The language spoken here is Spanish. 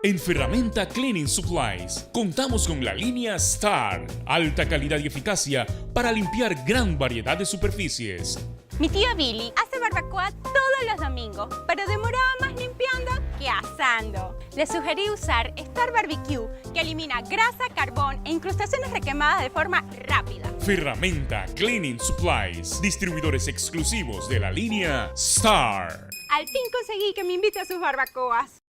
En Ferramenta Cleaning Supplies contamos con la línea Star, alta calidad y eficacia para limpiar gran variedad de superficies. Mi tío Billy hace barbacoa todos los domingos, pero demoraba más limpiando que asando. Le sugerí usar Star Barbecue, que elimina grasa, carbón e incrustaciones requemadas de forma rápida. Ferramenta Cleaning Supplies, distribuidores exclusivos de la línea Star. Al fin conseguí que me invite a sus barbacoas.